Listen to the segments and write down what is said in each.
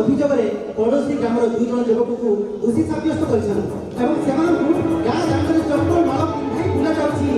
ଅଭିଯୋଗରେ ପଡ଼ୋଶୀ ଗ୍ରାମର 2 ଜଣ ଯୁବକଙ୍କୁ ଦୋଷୀ ସାବ୍ୟସ୍ତ କରିଛନ୍ତି ଏବଂ ସେମାନଙ୍କୁ ଗାଁ ଯାକରେ ଚପଲ ମାଳ ପିନ୍ଧାଇ ବୁଲାଯାଉଛି।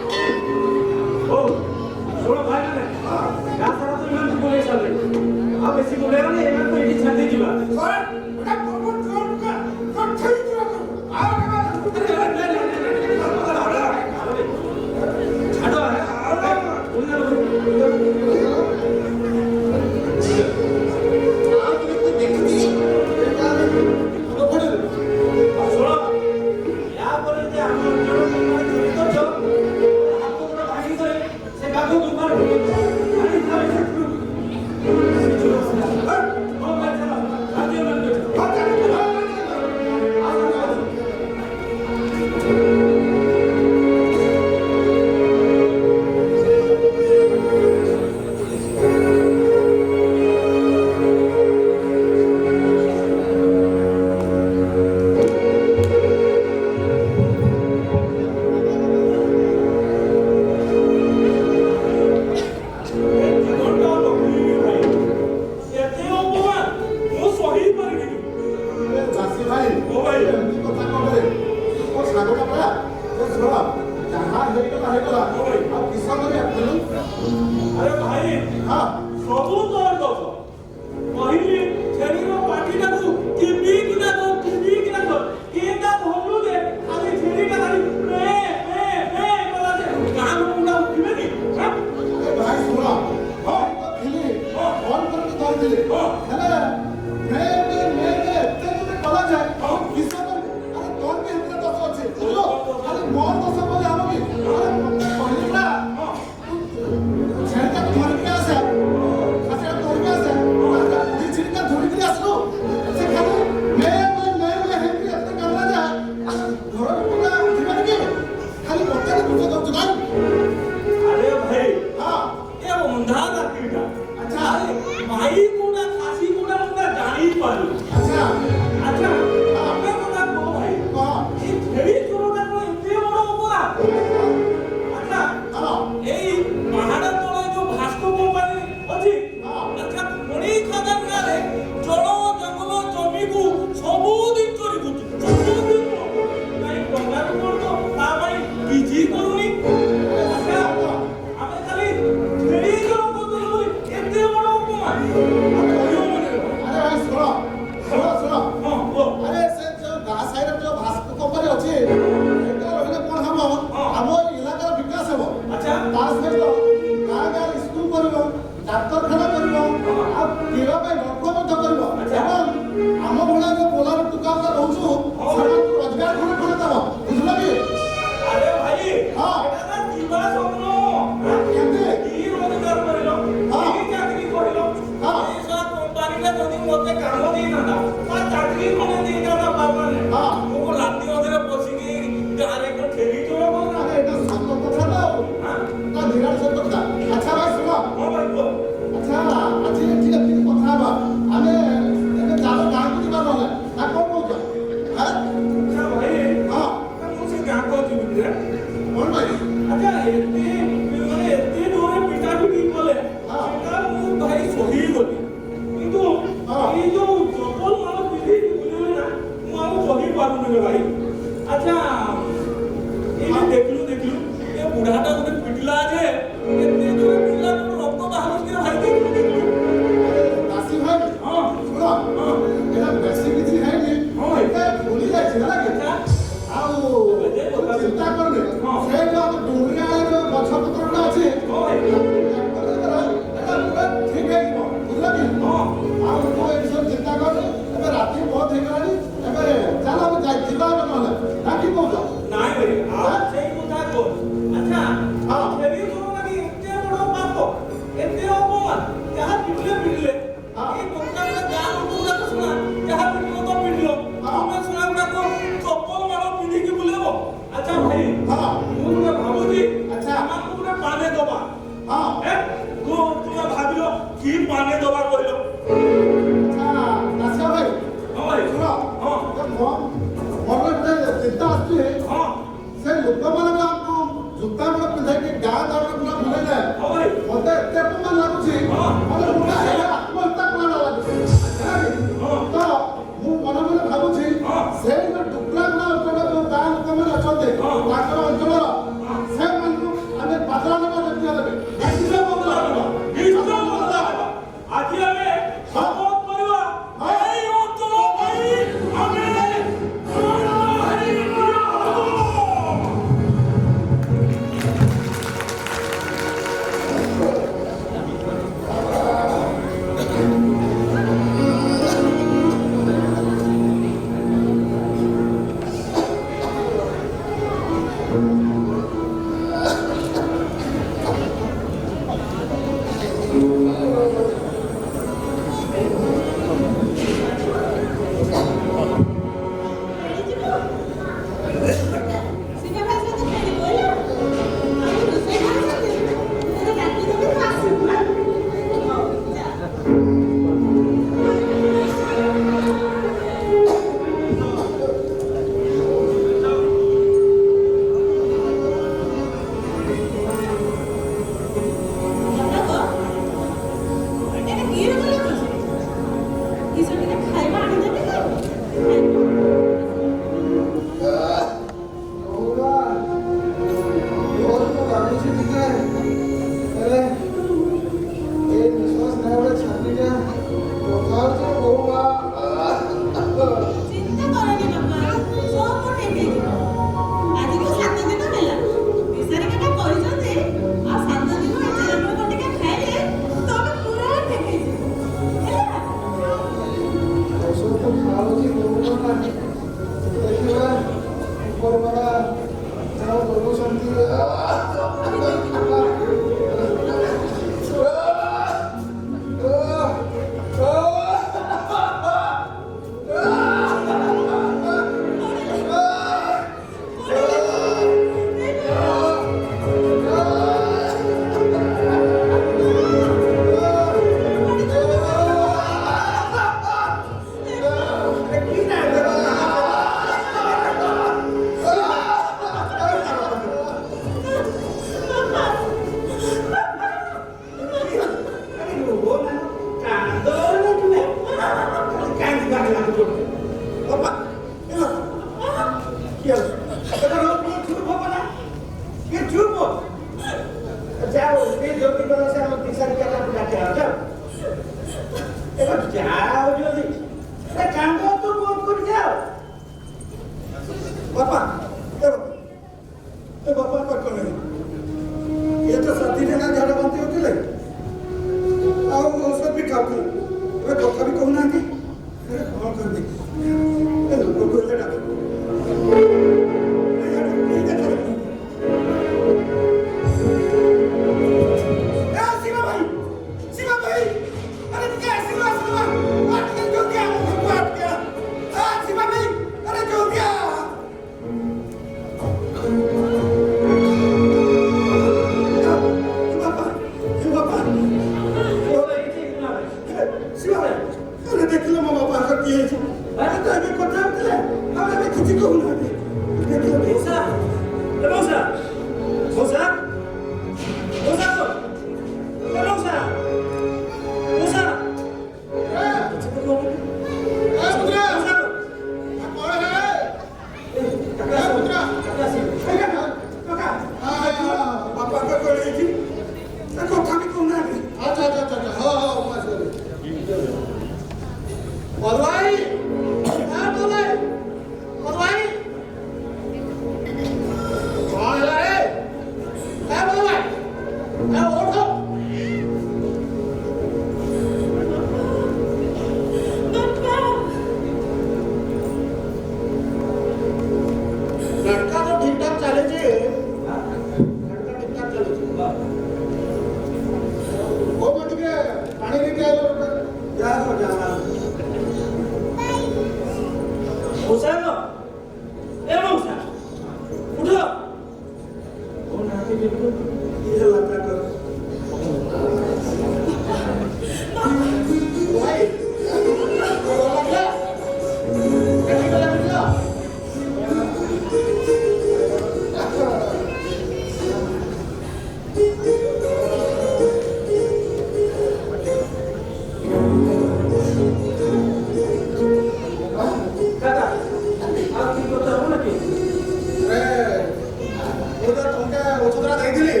ওষুধরা ଦେଇଥିଲି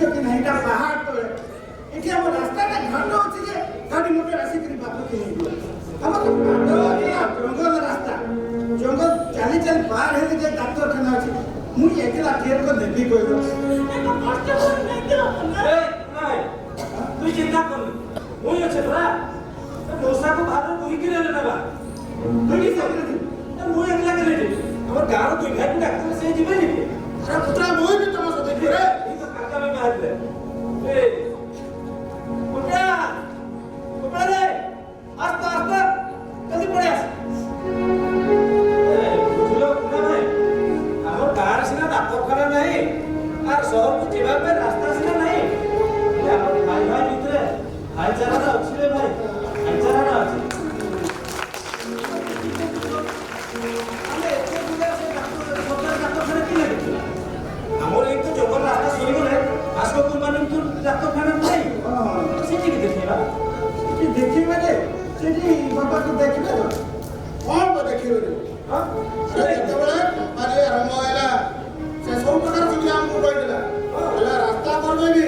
देखुच कि नहीं पहाड़ तले एठी हम रास्ता घाट अछि जे गाड़ी मोटर आसी करी बाप के नहीं हम जंगल रास्ता जंगल चली चली पार है जे डॉक्टर खाना अछि मु एकला ट्रेन को देबी कोइलो ए नाही तू चिंता कर मु ये छरा मोसा को बाहर कोई के ले नेबा तू की सकरे मु एकला के ले हमर गांव दुई भाई डॉक्टर से जिबे नी अरे पुत्रा मोय भी तमाशा देखि रे ई तो काका में बाहर ले ए पुत्रा रे आस्ते आस्ते जल्दी पड़े आस ए बुझलो ना भाई हमर गांव सिना डाक्तरखाना नहीं और शहर को जीवा पे रास्ता सिना नहीं हमर भाई भाई मित्र भाईचारा अछि रे भाई भाईचारा अछि हमर एक तो जंगल रास्ता सरी गले आसको कोन माने तो डाक्तरखाना नहीं सिटी के देखिबा कि देखि माने सेठी बाबा को देखिबे तो कोन को देखिबे रे हां अरे केवल अरे रमोएला से सब प्रकार सुविधा हमको कहि देला होला रास्ता कर देबी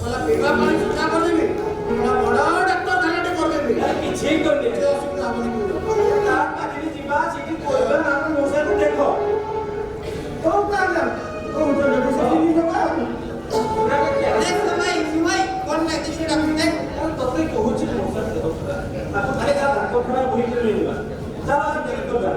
होला पीवा पानी सुविधा कर देबी होला बड़ा डॉक्टर खाना कर देबी किछि कर दे असुविधा हमनी को ता पाखरी जीवा सिटी कोइबा ना मोसा को देखो तो काला ओ तो देखो सेठी नहीं होगा पूरा के क्या देख समय सिवाय कोन ना किसी डॉक्टर देख तते कहूछि मोसा के देखो ताको खाली जा डाक्तरखाना बहि के लेबा चल आ देख तो जा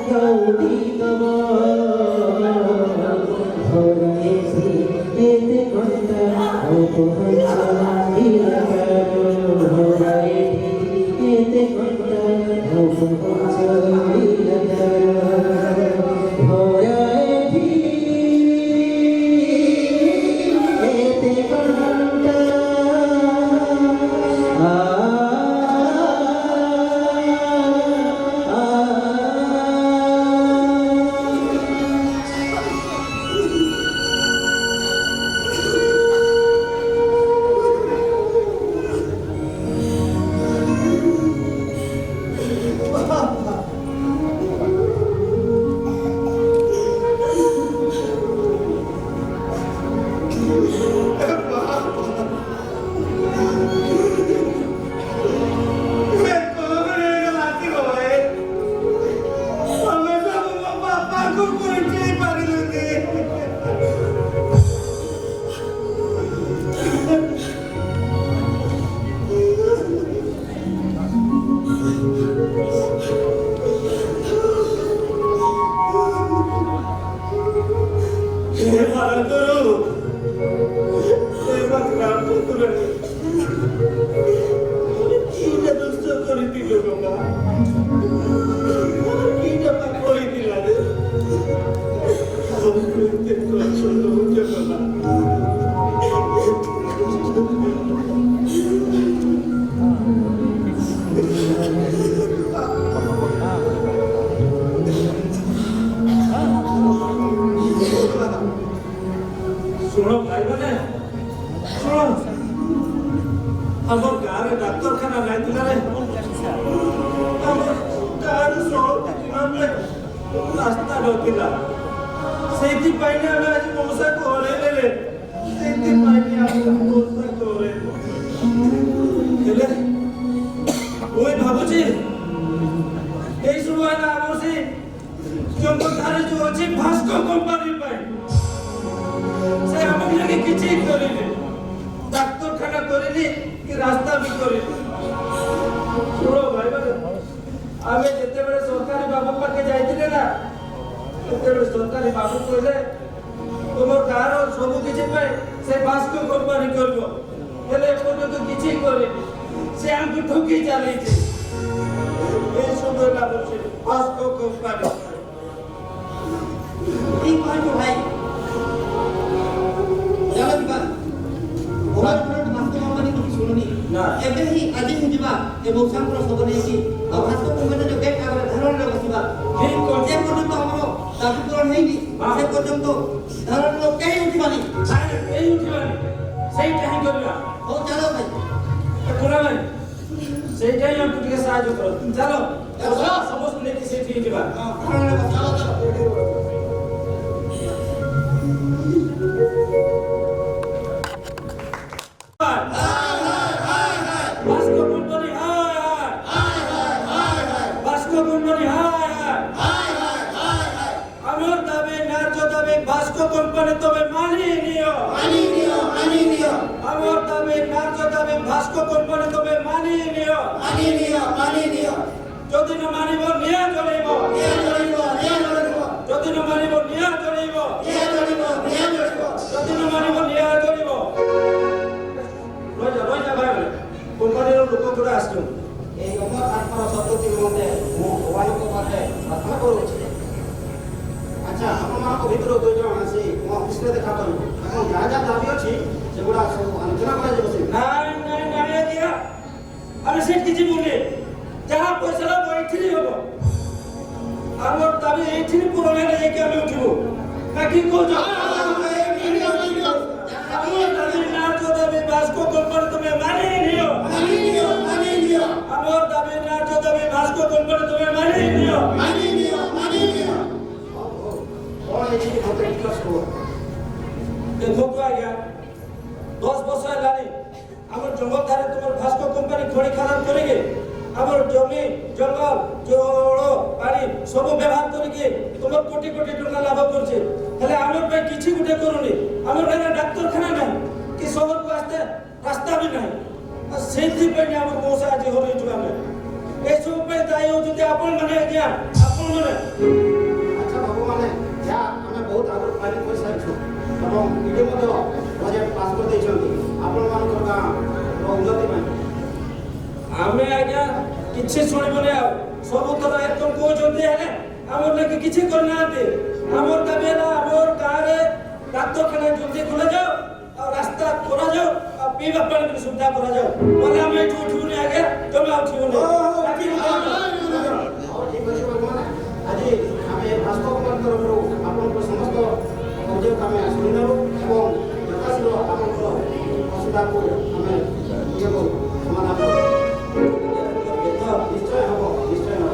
গৌরী তব হরেছি এতে ঘন্টা উপহাস এতে ঘন্টা উপহাস ଶୁଣ ଭାଇମାନେ ଶୁଣ ଆମ ଗାଁରେ ଡାକ୍ତରଖାନା ନାଇଥିଲା ରେ ଆମ ଗାଁରୁ 16 କିଲୋମିଟର ରାସ୍ତା ନଥିଲା ସେଇଥିପାଇଁ ଆମେ ଆଜି ମଉସାକୁ ହରେଇଲେ ସେଇଥିପାଇଁ ଆମେ ମଉସାକୁ ହରେଇଲେ ହେଲେ ମୁଁ ଭାବୁଛି ଏଇ ସବୁ ହେଲା ଆମର ସେ ଜଙ୍ଗଲଧାରେ ଯୋଉ ଅଛି ଭାସ୍କର କମ୍ପାନୀ ପାଇଁ ସେ ଆମକୁ ଲାଗି କିଛି କରିଲେ ଡାକ୍ତରଖାନା କରିଲି କି ରାସ୍ତା ବି କରିଲି ଶୁଣ ଭାଇମାନେ ଆମେ ଯେତେବେଳେ ସରକାରୀ ବାବୁ ପାଖେ ଯାଇଥିଲେ ନା ସେତେବେଳେ ସରକାରୀ ବାବୁ କହିଲେ ତୁମ ଗାଁର ସବୁ କିଛି ପାଇଁ ସେ ଭାସ୍କର କମ୍ପାନୀ କରିବ ହେଲେ ଏପର୍ଯ୍ୟନ୍ତ କିଛି କରିନି ସେ ଆମକୁ ଠକି ଚାଲିଛି এই সময় লাগুছে ভাস্কর কোম্পানি ঠিক କହିଲୁ ଭାଇ ଚାଲ ଯିବା ମୋବାଇଲ ଫୋନ ଭାସ୍କର କମ୍ପାନୀ କିଛି ଶୁଣୁନି ନା। ଏବେ ହିଁ ଆଜି ହିଁ ଯିବା ଏ ମଉସାଙ୍କର ଶବ ନେଇକି ଆଉ ଭାସ୍କର କମ୍ପାନୀର ଗେଟ୍ ଆଗରେ ଧାରଣାରେ ବସିବା ଠିକ କହିଛୁ। ଯେ ପର୍ଯ୍ୟନ୍ତ ଆମର ଦାବି ପୂରଣ ହେଇନି ସେ ପର୍ଯ୍ୟନ୍ତ ଧାରଣାର କେହି ଉଠିବାନି এই উঠিবানি সেইটা ହିଁ କରିବା ହଉ ଚାଲ ଭାଇ କୁଣା ଭାଇ ସେଇଟା ହିଁ ଆମକୁ ଟିକେ ସାହାଯ୍ୟ କର ଚାଲ ସମସ୍ତେ ନେଇକି ସେଇଠିକି ଯିବା ଧାରଣାରେ ବସିବା ভাস্কর কোম্পানি ভাস্কর কোম্পানি আমার দাবি ন্যায্য দাবি ভাস্কর কোম্পানি তবে মানিয়ে নিও আমার দাবি ন্যায্য দাবি ভাস্কর কোম্পানি তবে মানিয়ে নিও যদি না মানিব নিয়া চলিব যদি না মানিব নিয়া চলিব যদি না মানিব নিয়া চলিব রইজা ভাই কোম্পানির লোক গুড়া আসছো এই অমর আত্মার সত্যি মধ্যে ମୁଁ ଭଗବାନଙ୍କ ପାଖରେ ପ୍ରାର୍ଥନା କରୁଅଛି ଆଚ୍ଛା ଆପଣମାନଙ୍କ ଭିତରୁ 2 ଜଣ ଆସି ମୋ ଅଫିସରେ ଦେଖା କରିବେ ଏବଂ ଯାହା ଯାହା ଦାବି ଅଛି ସେଗୁଡ଼ା ସବୁ ଆଲୋଚନା କରାଯିବ ସେ নাই নাই নাই দিয়া আমি সেট কিছু বলি যাহা পয়সাটা বইছিলি হবো আমার দাবি এইছিলি পূরণ হলে যাইকে আমি উঠিব নাকি কোচ আমার দাবি ন্যায্য দাবি ভাস্কর কোম্পানি তুমি মানিয়ে নিও আমার দাবি ন্যায্য দাবি ভাস্কর কোম্পানি তুমি মানিয়ে নিও କ'ଣ ହେଇଛି କି ମୋତେ ଡିସ୍କସ୍ କର দেখো আজ্ঞা 10 বছর হেলানি আমার জঙ্গল ধারে তোমার ভাস্কর কোম্পানি খড়ি খাদান করিকে আমার জমি জঙ্গল জল পানি সব ব্যবহার করিকে তোমার কোটি কোটি টাকা লাভ করছে হেলে আমার পাই কিছু গুটে করুনি আমার এখানে ডাক্তারখানা নাই কি শহরକୁ আসতে রাস্তা भी নাই আর সেইথিপাই আমার মৌসা আজ হরেইଛୁ ଆମେ ଏସବୁ ପାଇଁ ଦାୟୀ ହେଉଛନ୍ତି ଆପଣମାନେ ଆଜ୍ଞା ଆପଣମାନେ ଆମେ ଆଚ୍ଛା ବାବୁମାନେ ଯାହା ଆମେ ବହୁତ ଆଗରୁ ପ୍ଲାନିଂ କରିସାରିଛୁ ଏବଂ ଇଡି ମଧ୍ୟ ବଜେଟ୍ ପାସ୍ କରିଦେଇଛନ୍ତି ଆପଣମାନଙ୍କର ଗାଁର ଉନ୍ନତି ପାଇଁ। ଆମେ ଆଜ୍ଞା କିଛି ଶୁଣିବୁନି ଆଉ ସବୁଥର ଏକଦମ କହୁଛନ୍ତି ହେଲେ ଆମର ଲାଗି କିଛି କରିନାହାନ୍ତି। ଆମର ଦାବି ହେଲା ଆମର ଗାଁରେ ଡାକ୍ତରଖାନା ଜଲ୍ଦି ଖୋଲାଯାଉ ଆଉ ରାସ୍ତା କରାଯାଉ ଆଉ ପିଇବା ପାଣି ବି ସୁବିଧା କରାଯାଉ ନହେଲେ ଆମେ ଏଠୁ ଉଠିବୁନି ଆଜ୍ଞା ତମେ ଆଉ ଉଠିବୁନି। ହଉ ଠିକ୍ ଅଛି ବାବୁମାନେ ଆଜି ଆମେ ରାଷ୍ଟ୍ରପତି ତରଫରୁ ଆପଣଙ୍କର ସମସ୍ତ ଅଭିଯୋଗ ଆମେ ଶୁଣିନେବୁ ଏବଂ ଯଥାଶୀଘ୍ର ଆପଣଙ୍କର ଅସୁବିଧାକୁ ଆମେ ଇଏ କରୁ ସମାଧାନ କରୁ। ନିଶ୍ଚୟ ହେବ ନିଶ୍ଚୟ ହେବ।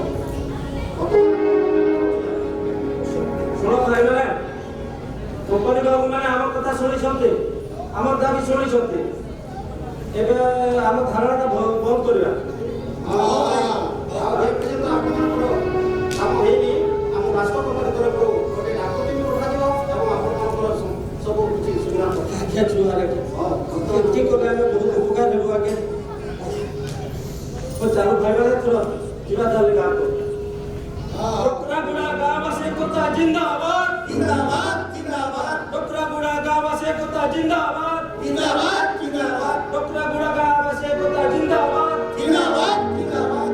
ଶୁଣ ଭାଇମାନେ କମ୍ପାନୀ ବାବୁ ମାନେ ଆମ କଥା ଶୁଣିଛନ୍ତି ଆମର ଦାବି ଶୁଣିଛନ୍ତି ଏବେ ଆମ ଧାରଣାଟା ବନ୍ଦ କରିବା। ଆଉ ଯେ ପର୍ଯ୍ୟନ୍ତ ଆପଣମାନଙ୍କର କାମ ହେଇନି ଆମ ରାଷ୍ଟ୍ରପତି ତରଫରୁ ଗୋଟେ ଡାକ୍ତର ଟିମ୍ ପଠାଯିବ ଏବଂ ଆପଣମାନଙ୍କର ସବୁ କିଛି ସୁବିଧା ଆଜ୍ଞା ଛୁଆରେ ଏତିକି କଲେ ଆମେ ବହୁତ ଉପକାର ହେବୁ ଆଜ୍ଞା। ଚାଲୁ ଭାଇମାନେ ଥର ଯିବା ତାହେଲେ ଗାଁକୁ। ଡକ୍ଟରାଗୁଡ଼ା ଗାଁବାସୀ ଏକତା ଜିନ୍ଦାବାଦ जिंदाबाद जिंदाबाद ଡକ୍ଟରାଗୁଡ଼ା ଗାଁବାସୀ ଏକତା ଜିନ୍ଦାବାଦ जिंदाबाद जिंदाबाद ଡକ୍ଟରାଗୁଡ଼ା ଗାଁବାସୀ ଏକତା ଜିନ୍ଦାବାଦ। जिंदाबाद जिंदाबाद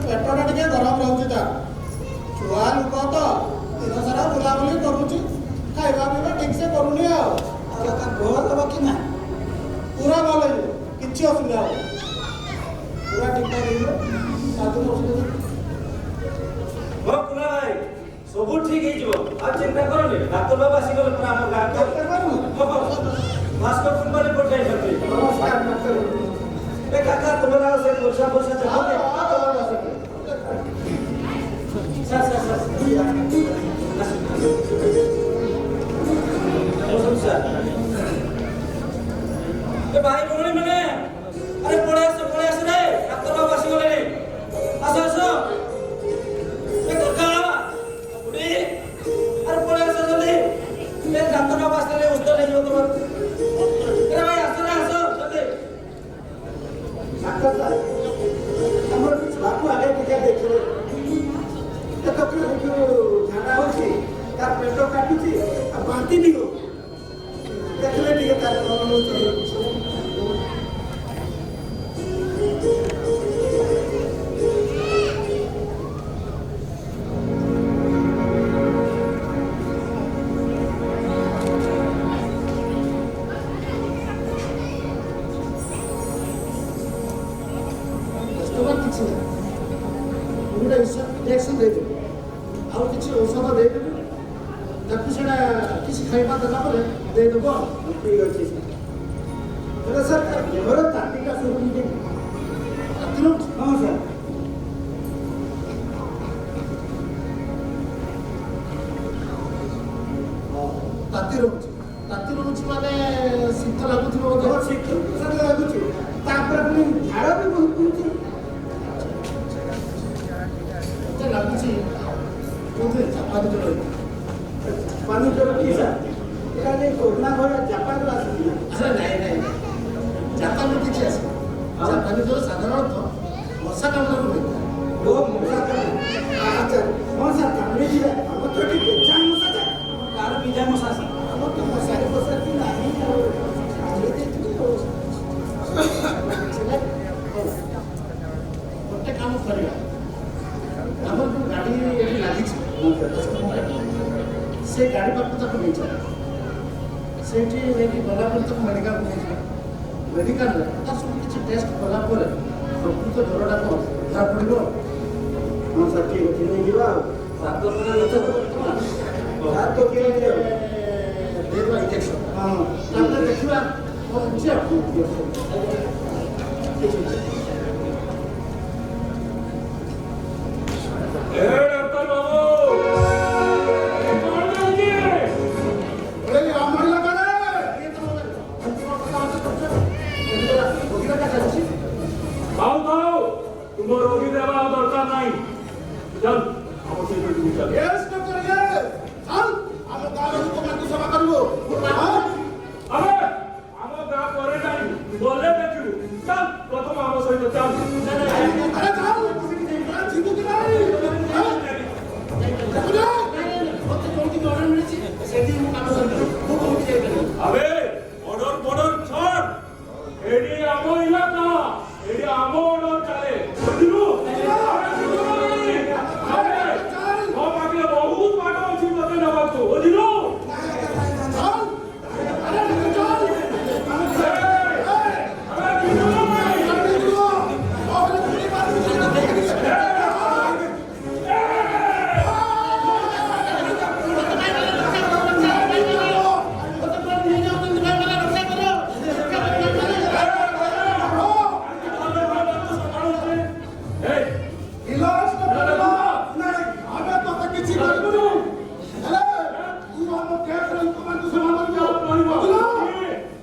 पेटटा टे गरम रोचे छुआ लोक तो दिन सारा बुलाबुली करुच्ची खाଇବା ପିଇବା ठीक से करूनी भल हम कि ना पूरा भल किसी असुविधा हो पूरा ठीक ठाक भाई सब ठीक हो चिंता करनी डाक्तर बाबू आसीगले पूरा आम गाँ भास्कर कंपनी पठाई नमस्कार डॉक्टर ए काका तुम्हारा से पैसा पैसा चाहिए ए भाई भौणी मैंने अरे पड़े आस रे डाक्तर बाबू आसीगले रे आस आस ए काका बुढ़ी अरे पड़े आस जल्दी ए डाक्तर बाबू आसले उस्ता ले जो तुम ए भाई आस रे आस जल्दी डॉक्टर साहब हमर बापू आगे टिके देखिए तो कपड़े देखियो झाड़ा ଦେଇଦେବି ତାକୁ ସେଇଟା କିଛି ଖାଇବା ଦେଲା ପରେ ଦେଇଦେବ ଠିକ୍ ଅଛି ସାର୍ ହେଲେ ସାର୍ ତାର ଦେହର ତାତିଟା ସବୁ ଟିକେ ରାତିର ହଁ ସାର୍ ତାତି ରହୁଛି ମାନେ ଶୀତ ଲାଗୁଥିବ ବୋଧେ ଦେହ ଶୀତ ସାର୍ ଲାଗୁଛି ତାପରେ ପୁଣି ଝାଳ ବି ବହୁତ ହେଉଛି ମତେ ଲାଗୁଛି ବୋଧେ ଜାପାନ ଜ୍ୱର ହେଇଛି ପାଣି ଜ୍ୱର କି ସାର୍ ଏଇଟା ନେଇ କରୋନା ଭଳିଆ ଜାପାନରୁ ଆସିଛି ଆରେ ନାଇଁ ଜାପାନରୁ କିଛି ଆସିବ ଜାପାନୀ ଜ୍ୱର ସାଧାରଣତଃ ମଶା କାମୁଡ଼ାରୁ ହୋଇଥାଏ ଓ ମଶା ଆଚ୍ଛା ହଁ ସାର୍ କାମୁଡ଼ିଯିବେ ଆମର ତ ଏଠି ବେଚାନ ମଶା ସାର୍ ତାର ବିଜା ମଶା ସାର୍ ଆମର ତ ମଶାରୀ ଫସାରୀ ନାହିଁ ଆଉ କାମୁଡ଼ି ଦେଇଥିବେ ଆଉ ଗୋଟେ କାମ କରିବା ଆମର ଯେଉଁ ଗାଡ଼ି ଏଠି ଲାଗିଛି ସେ ଗାଡ଼ି ପାଖକୁ ତାକୁ ନେଇଯାଅ ସେଇଠି ନେଇକି ଗଲା ପରେ ତାକୁ ମେଡ଼ିକାଲକୁ ନେଇଯିବା ମେଡ଼ିକାଲରେ ତାର ସବୁ କିଛି ଟେଷ୍ଟ କଲା ପରେ ପ୍ରକୃତ ଜ୍ୱରଟା କ'ଣ ଜଣାପଡ଼ିବ ହଁ ସାର୍ ଠିକ୍ ଅଛି ନେଇଯିବା ଆଉ ଡାକ୍ତରଖାନା ନଥିବ ସାର୍ ତ କେମିତି ଆଉ ଦେଇଦେବା ଇଞ୍ଜେକ୍ସନ୍ ହଁ ତାପରେ ଦେଖିବା କ'ଣ ହେଉଛି ଆଉ ଠିକ୍ ଅଛି ଏ ଡାକ୍ତର ବାବୁ କଣ ଚାଲିଛି আমার লাগারে খাও খাও তোমার রোগী দেওয়া দরকার নাই চল আমার সেই তুমি চল আরে আমার গা করে নাই বলে দেখিবু চল প্রথম আমার সহিত চল আবে অর্ডার বর্ডার ছাড় এডি আমো এলাকা এডি আমো অর্ডার চালে বুঝলু আবে ও পাগলা বহুত বাট আছে মতে নেবাকু বুঝলু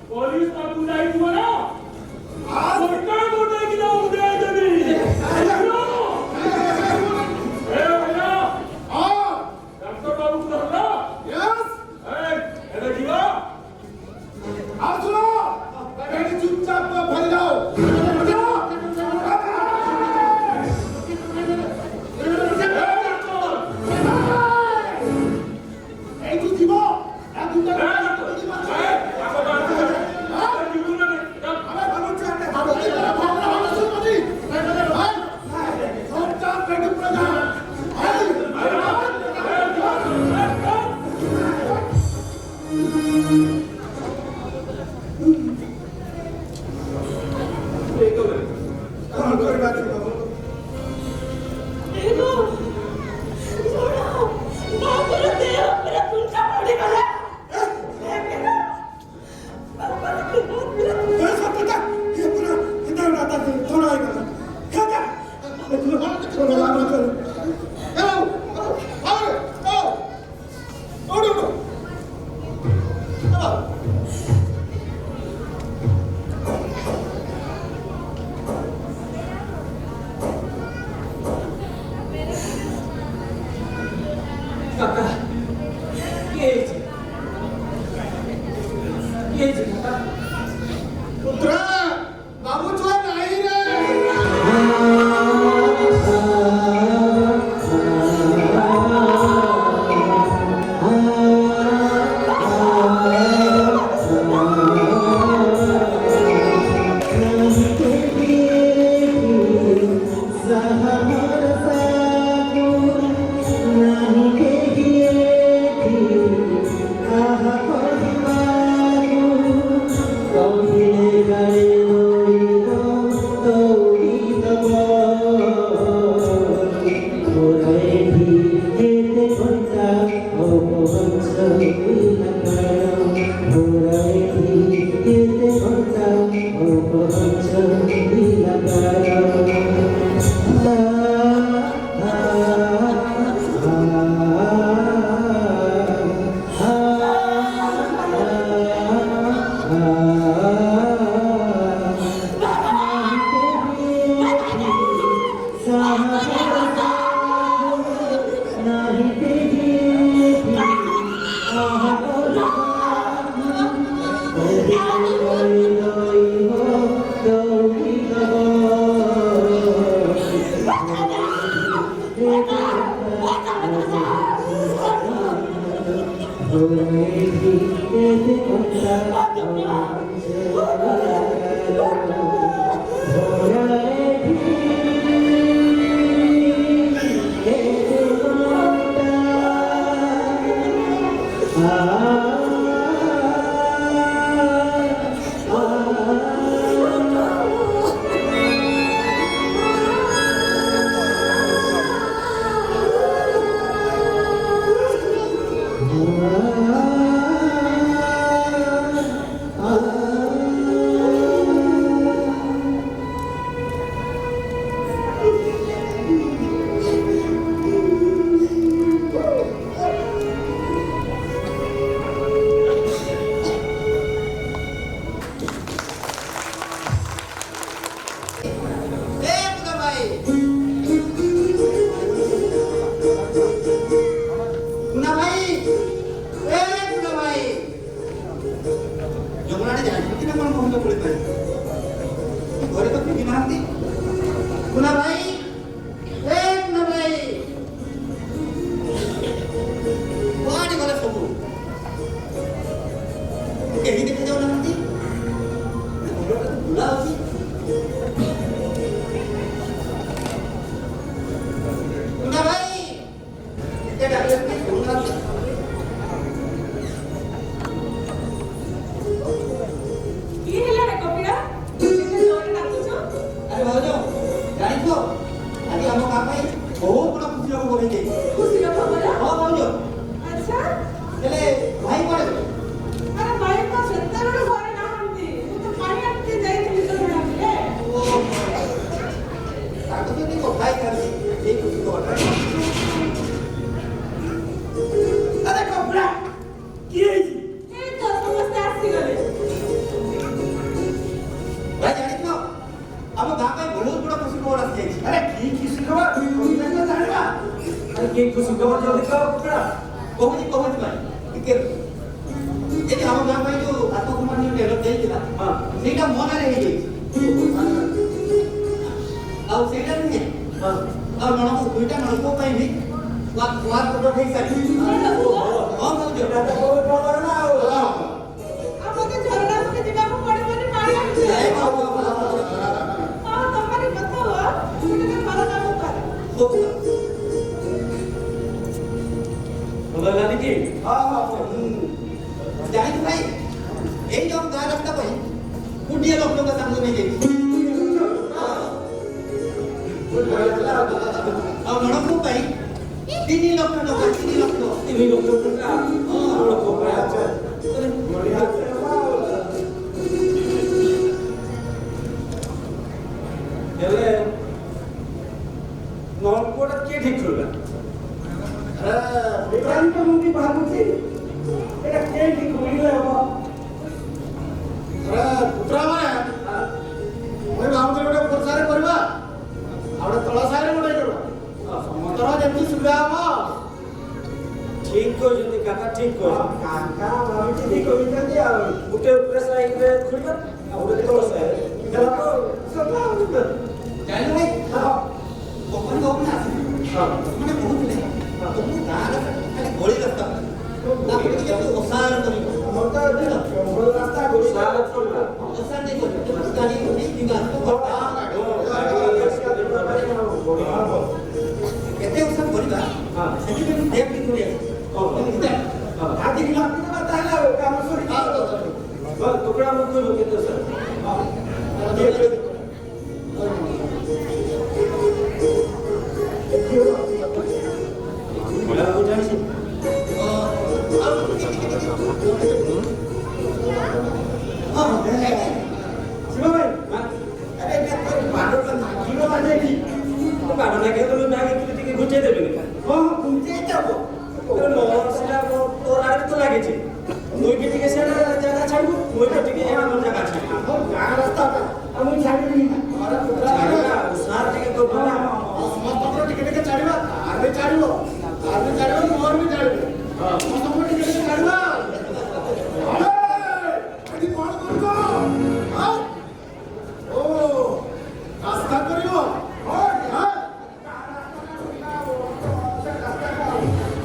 পুলিশ পাকু যাইব না গোটা গোটা কিনা উড়ে যাবি এ ভাইয়া ডাক্তার বাবু তো হলো এই এটা কি গো চুপচাপ ফেলে যাও এইটু দিব এক দুটা देखो छोड़ो बाप रे देव मेरा तुमचा पड़े गया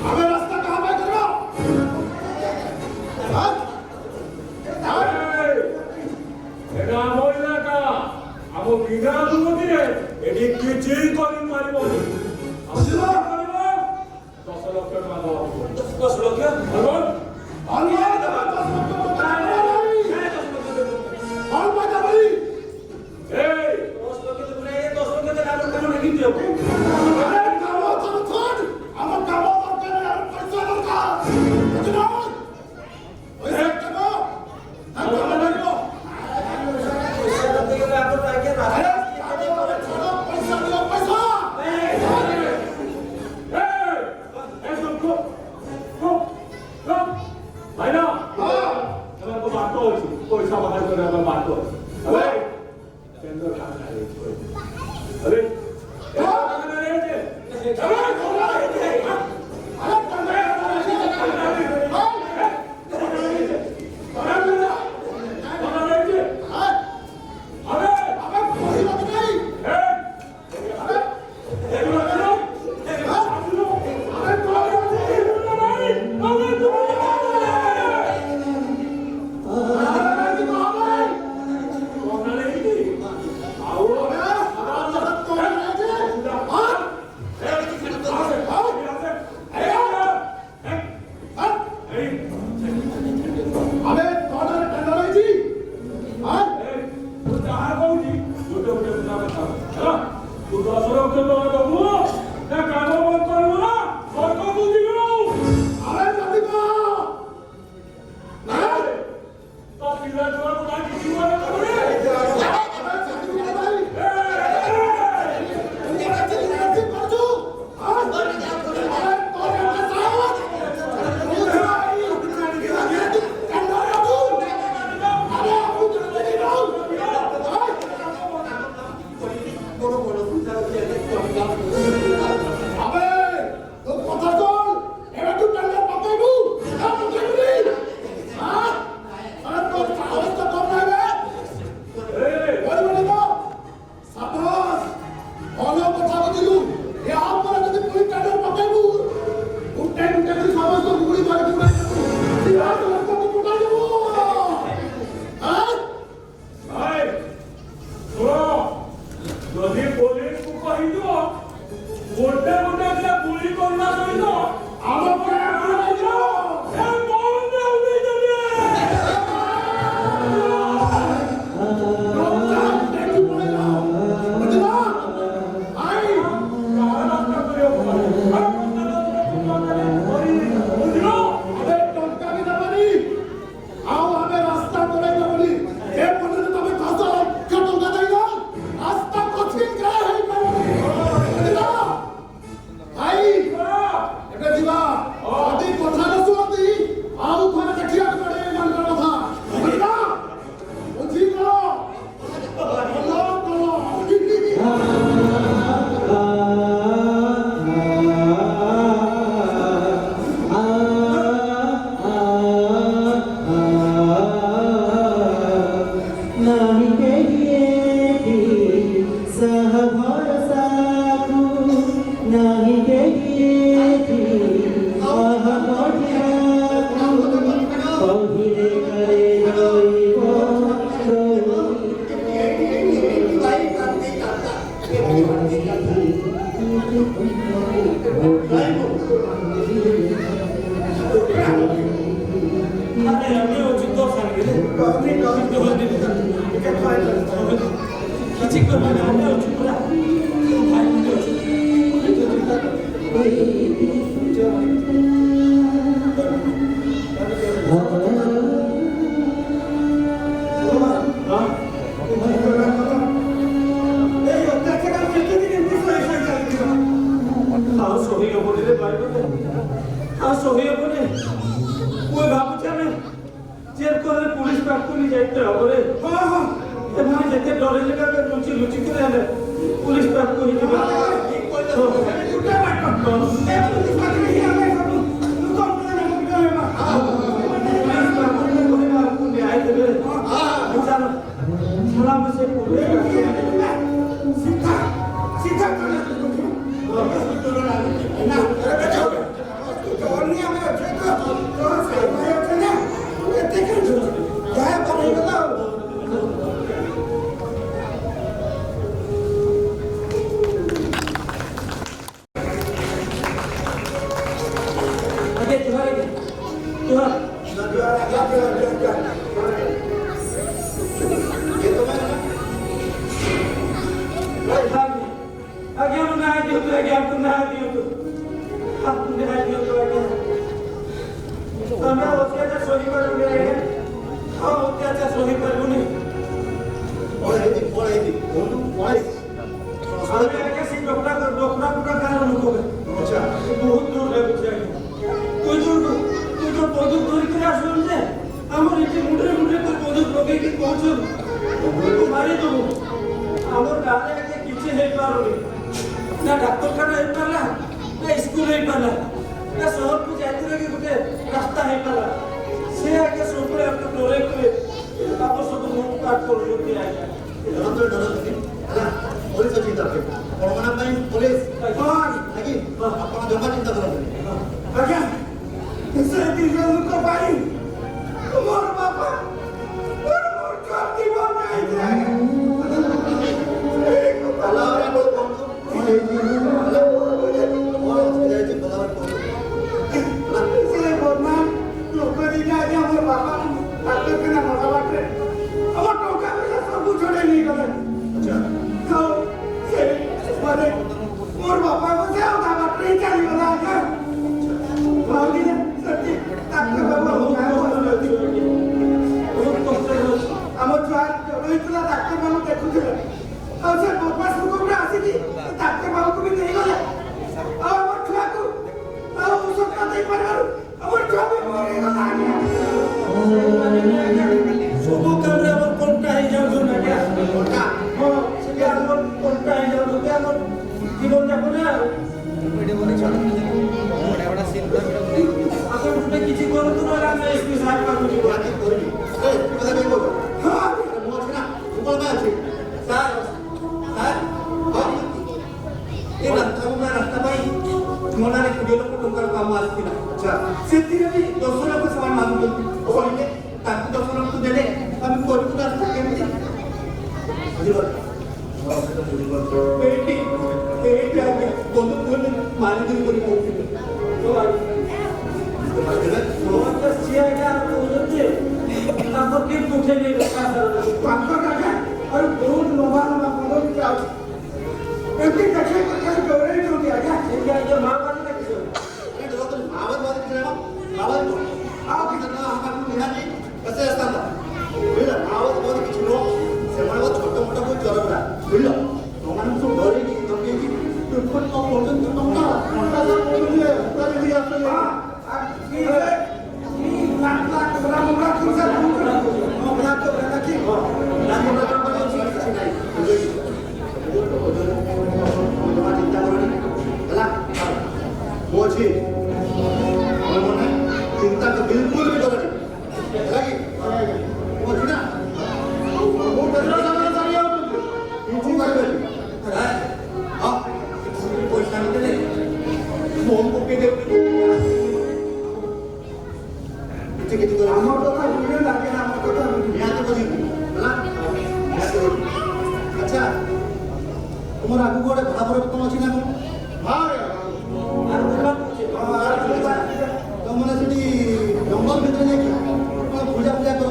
ଆମେ ରାସ୍ତା 10 ଲକ୍ଷ ଭଗବାନ ଭଗବାନ ଦେବା 10 ଲକ୍ଷ ଟଙ୍କା କଣ ପାଇଁ ଦେବି ଏ 10 ଲକ୍ଷ ତ ପୁରା 10 ଲକ୍ଷ ତ କାମ କାମ ନେଇକି ଦିଅ ଆରେ କାମ ତ ଛାଡ ଆମ କାମ ଦରକାର ଆମ ପଇସା ଦରକାର ବୁଝିଲ ପଇସା କାମ ଆମ କାମ ଲାଗିବ ପଇସା ଦେଇଗଲେ ଆପଣ ଆଜ୍ଞା ଆରେ ରାସ୍ତା ଛାଡ ପଇସା ଦିଅ ପଇସା ଭାଇନା ହଁ ଏମାନଙ୍କ ବାଟ ଅଛି ପଇସା ବାହାର କରିବା ବାଟ ଅଛି ଆରେ କେନ୍ଦ୍ର କାମ ଆରେ जुहार ये तो मैं आगे हम ना दियो तो आगे हमको ना दियो तो हम ना दियो तो आगे हमें उसके अच्छा सोही पर उन्हें हम उसके अच्छा सोही पर उन्हें पढ़ाई थी हमें आगे सिर्फ डॉक्टर पूरा कारण लोगों में अच्छा बहुत दूर है बुझाएगा कोई जो बहुत दूर के रास्ते में है हमारे इतने मुंडे तो बहुत लोगे की पहुंचो तुम्हारी तो हमारे गाने के पीछे है पारोगे ना डॉक्टर खाना है पाला ना स्कूल है पाला ना शहर को जाते रहे गुटे रास्ता है पाला से आके सोपड़े अपने डोरे के आप सब मुंह काट कर लोग आएगा डर ହେଲା ପୋଲିସ ଅଛି ତାପରେ କଣ ପାଇଁ ପୋଲିସ ଆଜି ଆପଣ ଜମା ଚିନ୍ତା କରନ୍ତୁ ଆଜ୍ଞା ସେ ଦି ଜଣଙ୍କ ପାଇଁ ମୋର ବାପା ମୋର ଛାତି ବନ୍ଧାଇଥିଲେ ହେଲା ଆଉ ଆପଣ କହନ୍ତୁ କଣ ହେଇଛି କଣ ଅସୁବିଧା ହେଇଛି ଭଲ ଭାବରେ ସେ ବର୍ମା ଲୋକ ଦିଟା ଆଜି ଆମର ବାପା ଡାକ୍ତରଖାନା ମଗା ବାଟରେ ଆମ ଟଙ୍କା ପଇସା ସବୁ ଛଡ଼େଇ ନେଇଗଲେ ଆଚ୍ଛା ଆଉ ସେ ମାନେ ମୋର ବାପାଙ୍କୁ ସେ ଆଉ ତା ବାଟରେ ହିଁ ଚାଲିଗଲା ଆଜ୍ଞା ଭାଉଦିନେ ସେଠି ଡାକ୍ତର ବାବୁ ଆମ ଛୁଆ ରହିଥିଲା ଡାକ୍ତର ବାବୁ ଦେଖୁଥିଲେ ଆଉ ସେ ବଦମାସ ଲୋକଗୁଡ଼ା ଆସିକି ଡାକ୍ତର ବାବୁକୁ ବି ନେଇଗଲେ ଆଉ ଆମ ଛୁଆକୁ ଆଉ ଔଷଧ ଦେଇପାରିବାରୁ ଆମର ଛୁଆ ବି ମରିଗଲା ଆଜ୍ଞା ସବୁ କାମରେ ଆମର କଣ୍ଟା ହେଇଯାଉଛୁ ନା ଆଜ୍ଞା କଣ୍ଟା ହଁ ସେଠି ଆମର କଣ୍ଟା ହେଇଯାଉଛୁ କି ଆମର ଜୀବନ ଯାପନ ଆଉ ଆପଣ ଗୋଟେ କିଛି କରନ୍ତୁ ନହେଲେ ଆମେ ଏସପି ସାହେବ ପାଖକୁ ଯିବୁ ଆଜି କରିବି ଏ କଥା କାଇଁ କହୁଛ ହଁ ମୁଁ ଅଛି ନା ମୁଁ କଣ ପାଇଁ ଅଛି ସାର୍ ସାର୍ ହଁ ଏ ରାସ୍ତା ପାଇଁ ମୋ ନାଁରେ 20 ଲକ୍ଷ ଟଙ୍କାର କାମ ଆସିଥିଲା ଆଚ୍ଛା ସେଥିରେ ବି 10 ଲକ୍ଷ ସେମାନେ ମାଗୁଛନ୍ତି କହିଲେ ତାଙ୍କୁ 10 ଲକ୍ଷ ଦେଲେ ଆମେ କରିବୁ ରାସ୍ତା କେମିତି ବୁଝିପାରୁଛ ଏଇଠି ଆଜ୍ଞା ବନ୍ଧୁ ମାରିଦେବି କରି କହୁଥିଲେ ସିଏ ଆଜ୍ଞା କହୁଛନ୍ତି ତାଙ୍କର କେମିତି ଉଠେଇ ନେଇ ତାଙ୍କ ଆଜ୍ଞା ଆଉ ବହୁତ ଲମ୍ବା ଲମ୍ବା ପଦବୀ ଯାଉଛି ଏମିତି ଦେଖେଇ କରି ଡରେଇ ଦିଅନ୍ତି ଆଜ୍ଞା ଆଜ୍ଞା ମା ମାନେ ଦେଖିଛ चिंता तो बिल्कुल भी करो नहीं वो ना वो डरना सारी इजी कर दे हां पैसा नहीं दे फोन को के दे किती करो আমার কথা বুঝে লাগে না আমার কথা বুঝে यहाँ तो बुझी ହେଲା अच्छा तुमर आगु गोटे भाबर कौन अछि ना तुमने सेठी जंगल भीतर जाके पूजा पूजा करो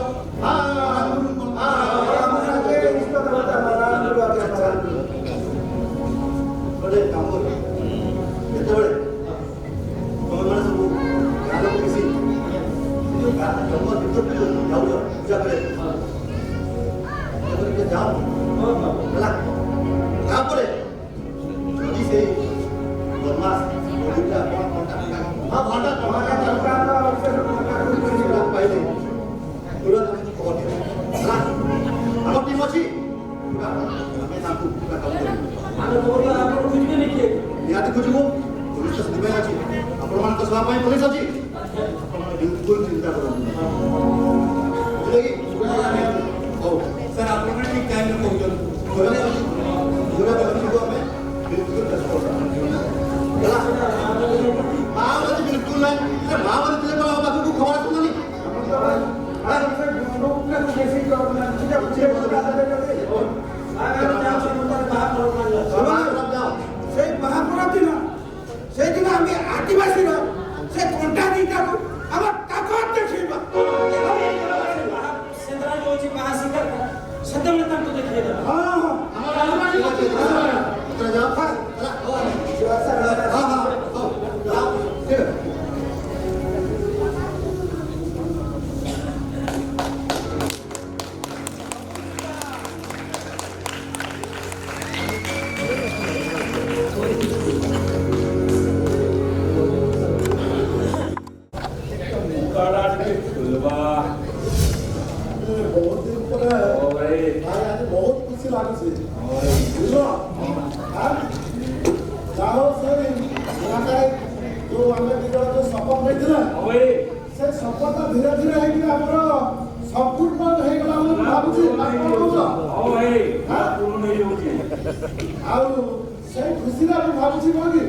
बड़े काम करो ଯେତେବେଳେ ତୁମେମାନେ ସବୁ ଗାଁ ଲୋକ ମିଶି ଜଙ୍ଗଲ ଭିତରକୁ ଯାଉଛ ପୂଜା କରେ ଯାଅ ହେଲା ତାପରେ ଯଦି ସେଇ ଲାଗୁଛି ବୁଝିଲ ଯାହା ସେ ଇଲାକାରେ ଯୋଉ ଆମେ ଦି ଜଣ ଯୋଉ ଶପଥ ନେଇଥିଲେ ସେ ଶପଥ ଧୀରେ ଧୀରେ ହେଇକି ଆମର ସମ୍ପୂର୍ଣ୍ଣ ହେଇଗଲା ବୋଲି ମୁଁ ଭାବୁଛି ଆଉ ସେଇ ଖୁସିରେ ମୁଁ ଭାବୁଛି କଣ କି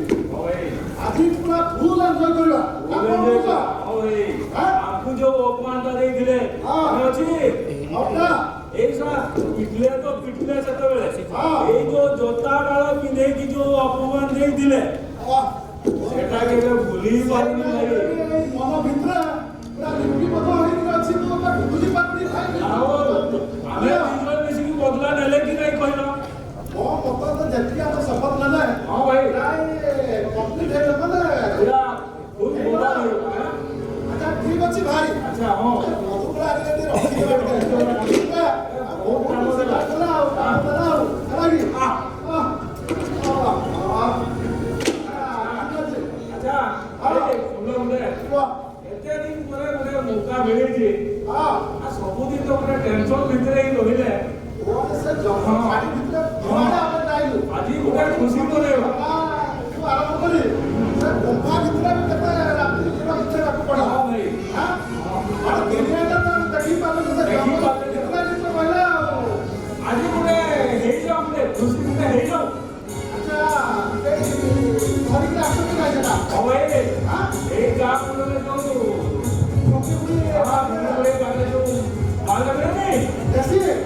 ଆଜି ପୁରା ଫୁଲ ଏନ୍ଜୟ କରିବା ଆମକୁ ଯୋଉ ଅପମାନଟା ଦେଇଥିଲେ ଅଛି ଏଇ ପିଟିଲେ ତ ପିଟିଲେ ସେତେବେଳେ ଏଇ ଯୋଉ ଜୋତା ଡାଳ ପିନ୍ଧେଇକି ଯୋଉ ଅପମାନ ଦେଇଥିଲେ ସେଟା କେବେ ଭୁଲି ପାରୁନି ଭାଇ ମନ ଭିତରେ ପୁରା ଲିପିବଦ୍ଧ ହେଇକି ଅଛି ମୁଁ ଭୁଲି ପାରୁନି ଭାଇ ଆମେ ଦି ଜଣ ମିଶିକି ବଦଲା ନେଲେ କି ନାଇଁ କହିଲ ମୋ ମତରେ ଯେତିକି ଆମେ ଶପଥ ନେଲେ ହଁ ଭାଇ ପ୍ରାୟ କମ୍ପ୍ଲିଟ୍ ହେଇଗଲା ମାନେ ପୁରା ବହୁତ ବଦଳ ହେଇଗଲା ଆଚ୍ଛା ଠିକ୍ ଅଛି ଭାଇ ଆଚ୍ଛା ହଁ ମଧୁପୁରା ଆଜି ଯଦି ରଖିଦେବା ବହୁତ କାମ ଦେଲା ଆଉ କାମ ଦେଲା ଆଉ ହେଲା କି ଆଚ୍ଛା ଏତେ ଦିନ ପରେ ଗୋଟେ ମୌକା ମିଳିଛି ସବୁଦିନ ତ ଗୋଟେ ଟେନସନ ଭିତରେ ହିଁ ରହିଲେ ଆଜି ଗୋଟେ ଖୁସି ମନେଇବା ଆରମ୍ଭ କରି ସେ ଗୁମ୍ଫା ଭିତରେ ବି କେତେ ରାତ୍ରି ଯିବାକୁ ପଡିବ ଆଜି ଗୋଟେ ହେଇଯାଉ ଗୋଟେ ଖୁସି ଗୋଟେ ହେଇଯାଉ ଏଇ ଗାଁ ମୁଣ୍ଡରେ ଯୋଉ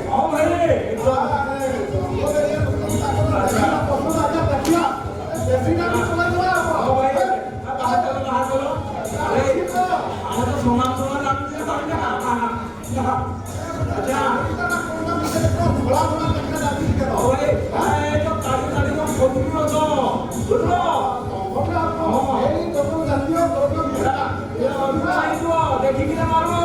ହଁ ଭାଇ ସମାନ ସମାନ ଲାଗୁଛି ଦେଖିକି ମାରିବ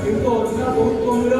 କିନ୍ତୁ ଅରିଜିନାଲ ବହୁତ କମିର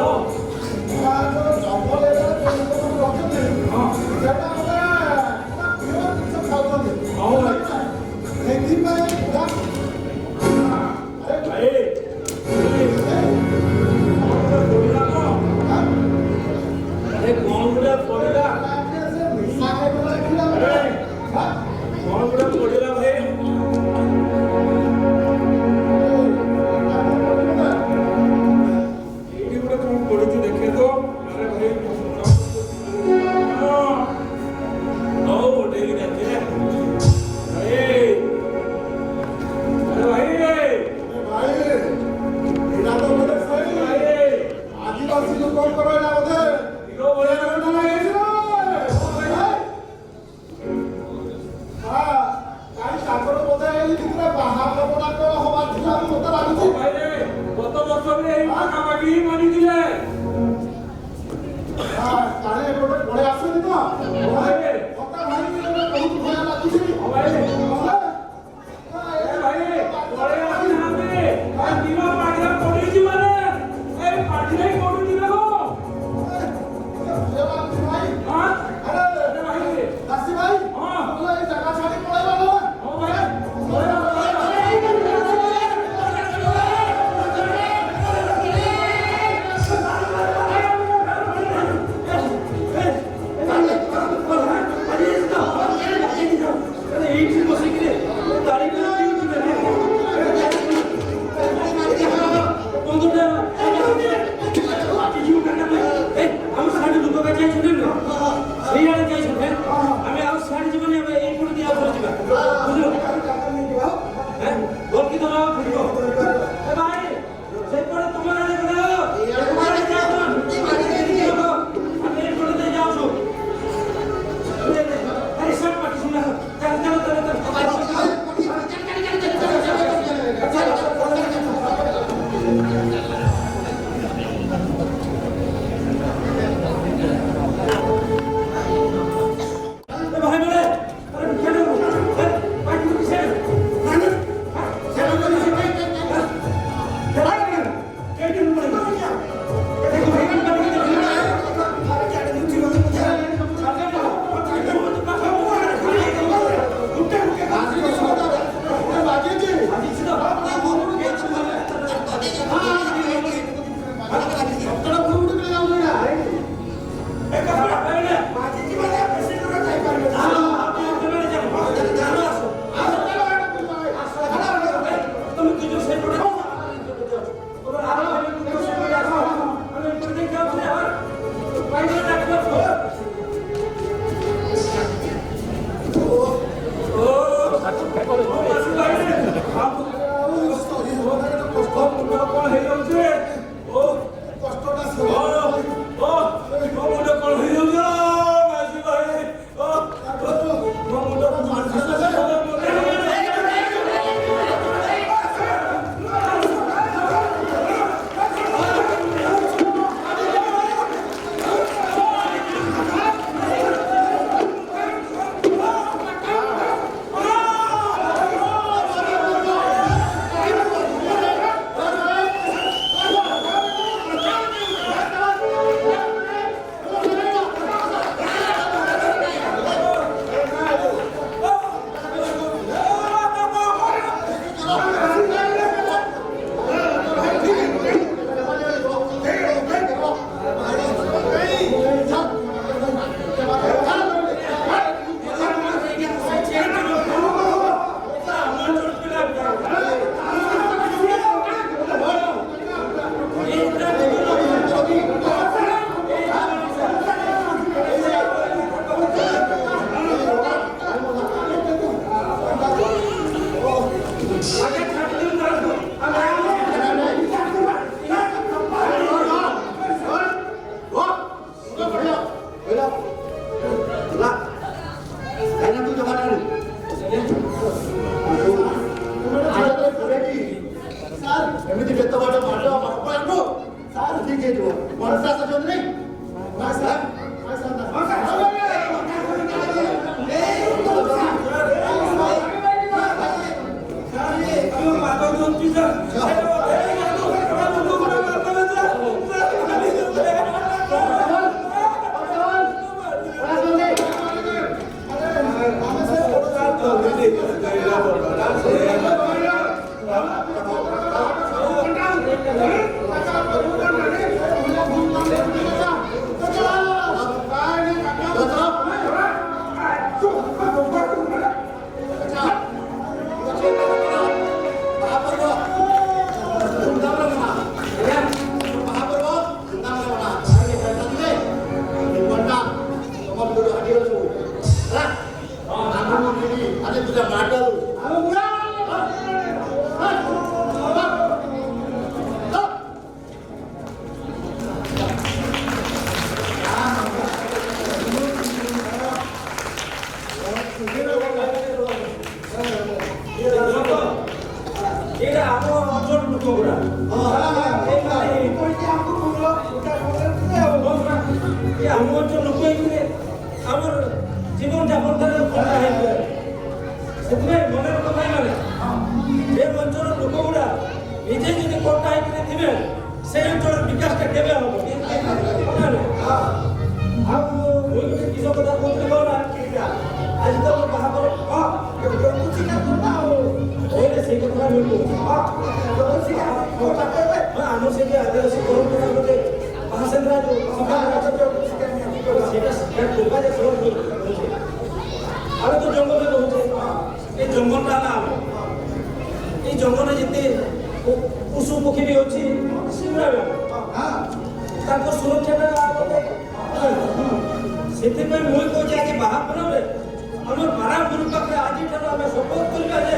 आणि तुझ्या माटावर এটা আমার অঞ্চল লোকরা ଆମ ଅଞ୍ଚଳ ଲୋକ ହେଇଥିଲେ ଆମର ଜୀବନ ଯାପନ ଖଣ୍ଡା ହେଇଥିଲେ ସେଥିପାଇଁ ମନେ ରଖ ଭାଇମାନେ ଏ ଅଞ୍ଚଳର ଲୋକ ଗୁଡ଼ା ନିଜେ ଯଦି କଣ୍ଟା ହେଇକି ଥିବେ ସେ ଅଞ୍ଚଳର ବିକାଶଟା କେବେ ହବ ଆଉ ମୁଁ ଗୋଟେ କିସ କଥା କହୁଥିଲି କଣ ଆଜି ତ ବାହାଘର କହିଲେ ସେଇ କଥା ଆମର ସେଠି ଆଦିବାସୀ ପରମ୍ପରା ଗୋଟେ ମହାସେନ୍ଦ୍ରା সেটা শিকার করবা যে সহজ হচ্ছে আমি তো জঙ্গলে রয়েছে এই জঙ্গলটা হলাম এই জঙ্গলে যেতে পশু পক্ষী বি অছি সেগুলা তাଙ୍କ সুরক্ষাটা ସେଥିପାଇଁ ମୁଁ କହୁଛି ଆଜି ବାହାପନରେ ଆମର ବାରାପୁର ପାଖରେ ଆଜିଠାରୁ ଆମେ ସପୋର୍ଟ କରିବା ଯେ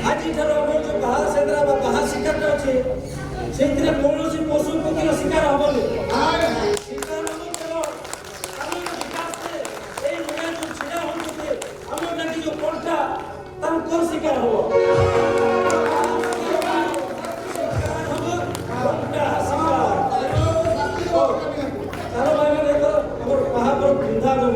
ଆଜିଠାରୁ ଆମର ଯେଉଁ ବାହା ସେନ୍ଦ୍ରା ବା ବାହା ଶିକାରଟା ଅଛି ସେଇଥିରେ କୌଣସି ପଶୁ ପକ୍ଷୀର ଶିକାର ହବନି ଶିକାର ତାଙ୍କର ଶିକାର ହବ ତାର ଭାଇମାନେ ଆମର ବାହାଘର ବୃନ୍ଦାବନ